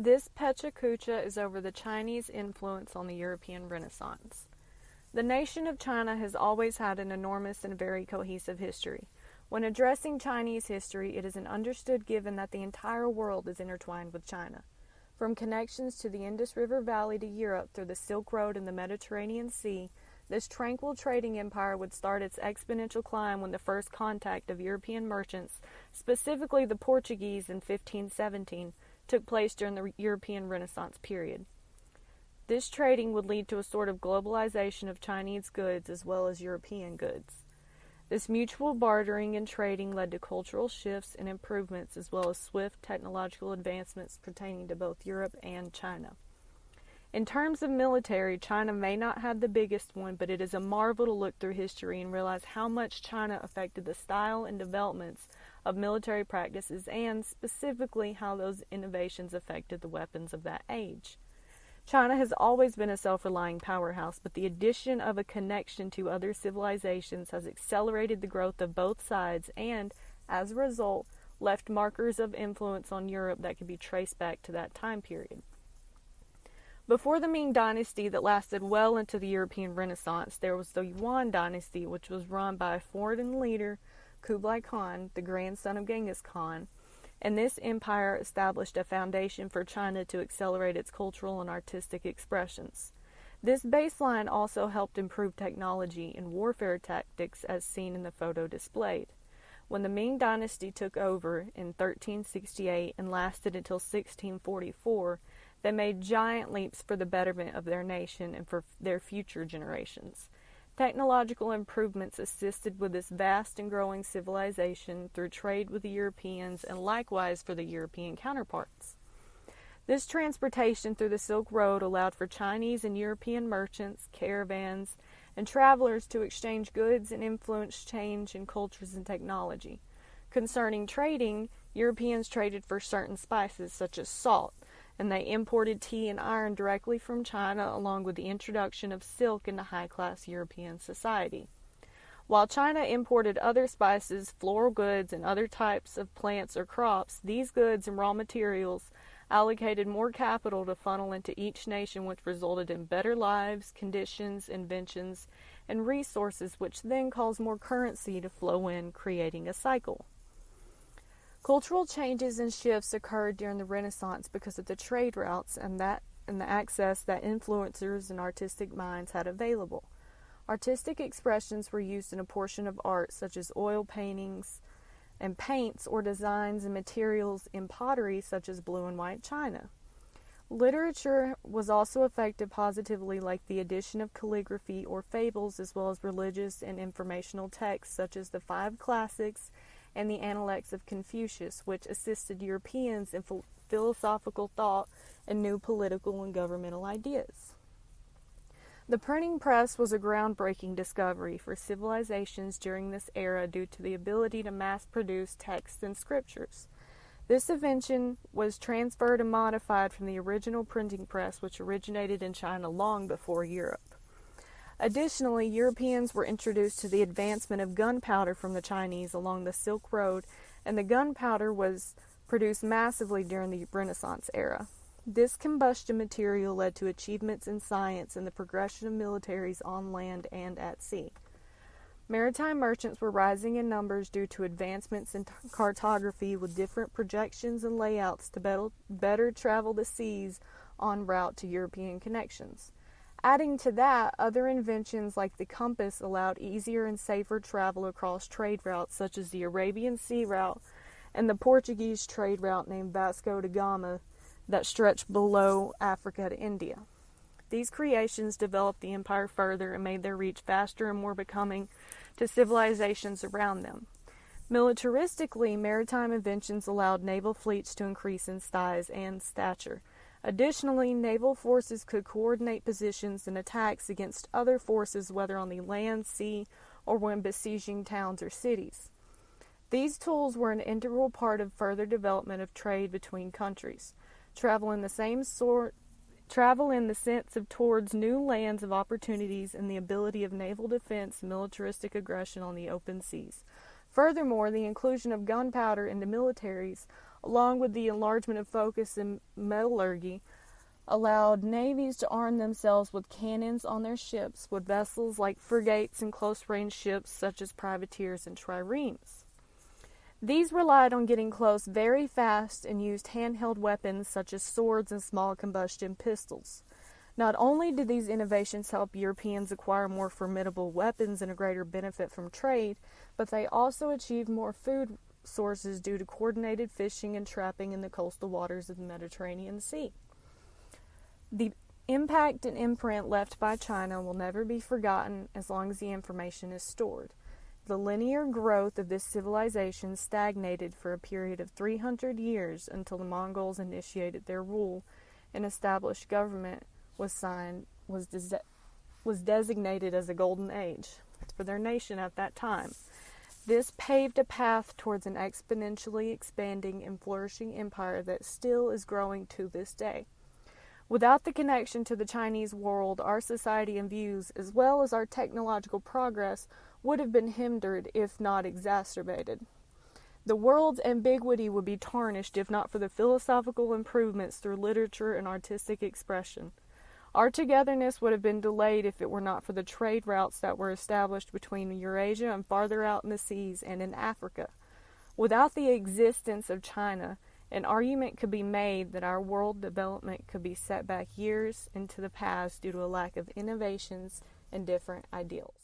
This Pecha Kucha is over the Chinese influence on the European Renaissance. The nation of China has always had an enormous and very cohesive history. When addressing Chinese history, it is an understood given that the entire world is intertwined with China. From connections to the Indus River Valley to Europe through the Silk Road and the Mediterranean Sea, this tranquil trading empire would start its exponential climb when the first contact of European merchants, specifically the Portuguese in 1517, took place during the European Renaissance period. This trading would lead to a sort of globalization of Chinese goods as well as European goods. This mutual bartering and trading led to cultural shifts and improvements as well as swift technological advancements pertaining to both Europe and China. In terms of military, China may not have the biggest one, but it is a marvel to look through history and realize how much China affected the style and developments of military practices and, specifically, how those innovations affected the weapons of that age. China has always been a self-relying powerhouse, but the addition of a connection to other civilizations has accelerated the growth of both sides and, as a result, left markers of influence on Europe that can be traced back to that time period. Before the Ming Dynasty that lasted well into the European Renaissance, there was the Yuan Dynasty, which was run by a foreign leader, Kublai Khan, the grandson of Genghis Khan, and this empire established a foundation for China to accelerate its cultural and artistic expressions. This baseline also helped improve technology and warfare tactics as seen in the photo displayed. When the Ming Dynasty took over in 1368 and lasted until 1644, they made giant leaps for the betterment of their nation and for their future generations. Technological improvements assisted with this vast and growing civilization through trade with the Europeans and likewise for the European counterparts. This transportation through the Silk Road allowed for Chinese and European merchants, caravans, and travelers to exchange goods and influence change in cultures and technology. Concerning trading, Europeans traded for certain spices such as salt, and they imported tea and iron directly from China along with the introduction of silk into high-class European society. While China imported other spices, floral goods, and other types of plants or crops, these goods and raw materials allocated more capital to funnel into each nation, which resulted in better lives, conditions, inventions, and resources, which then caused more currency to flow in, creating a cycle. Cultural changes and shifts occurred during the Renaissance because of the trade routes and the access that influencers and artistic minds had available. Artistic expressions were used in a portion of art such as oil paintings and paints or designs and materials in pottery such as blue and white china. Literature was also affected positively, like the addition of calligraphy or fables as well as religious and informational texts such as the 5 classics and the Analects of Confucius, which assisted Europeans in philosophical thought and new political and governmental ideas. The printing press was a groundbreaking discovery for civilizations during this era due to the ability to mass-produce texts and scriptures. This invention was transferred and modified from the original printing press, which originated in China long before Europe. Additionally, Europeans were introduced to the advancement of gunpowder from the Chinese along the Silk Road, and the gunpowder was produced massively during the Renaissance era. This combustion material led to achievements in science and the progression of militaries on land and at sea. Maritime merchants were rising in numbers due to advancements in cartography with different projections and layouts to better travel the seas en route to European connections. Adding to that, other inventions like the compass allowed easier and safer travel across trade routes such as the Arabian Sea route and the Portuguese trade route named Vasco da Gama that stretched below Africa to India. These creations developed the empire further and made their reach faster and more becoming to civilizations around them. Militaristically, maritime inventions allowed naval fleets to increase in size and stature. Additionally, naval forces could coordinate positions and attacks against other forces, whether on the land, sea, or when besieging towns or cities. These tools were an integral part of further development of trade between countries. Travel in the sense of towards new lands of opportunities and the ability of naval defense and militaristic aggression on the open seas. Furthermore, the inclusion of gunpowder into militaries along with the enlargement of focus in metallurgy, allowed navies to arm themselves with cannons on their ships, with vessels like frigates and close-range ships such as privateers and triremes. These relied on getting close very fast and used handheld weapons such as swords and small combustion pistols. Not only did these innovations help Europeans acquire more formidable weapons and a greater benefit from trade, but they also achieved more food sources due to coordinated fishing and trapping in the coastal waters of the Mediterranean Sea. The impact and imprint left by China will never be forgotten as long as the information is stored. The linear growth of this civilization stagnated for a period of 300 years until the Mongols initiated their rule and established government was designated as a golden age for their nation at that time. This paved a path towards an exponentially expanding and flourishing empire that still is growing to this day. Without the connection to the Chinese world, our society and views, as well as our technological progress, would have been hindered if not exacerbated. The world's ambiguity would be tarnished if not for the philosophical improvements through literature and artistic expression. Our togetherness would have been delayed if it were not for the trade routes that were established between Eurasia and farther out in the seas and in Africa. Without the existence of China, an argument could be made that our world development could be set back years into the past due to a lack of innovations and different ideals.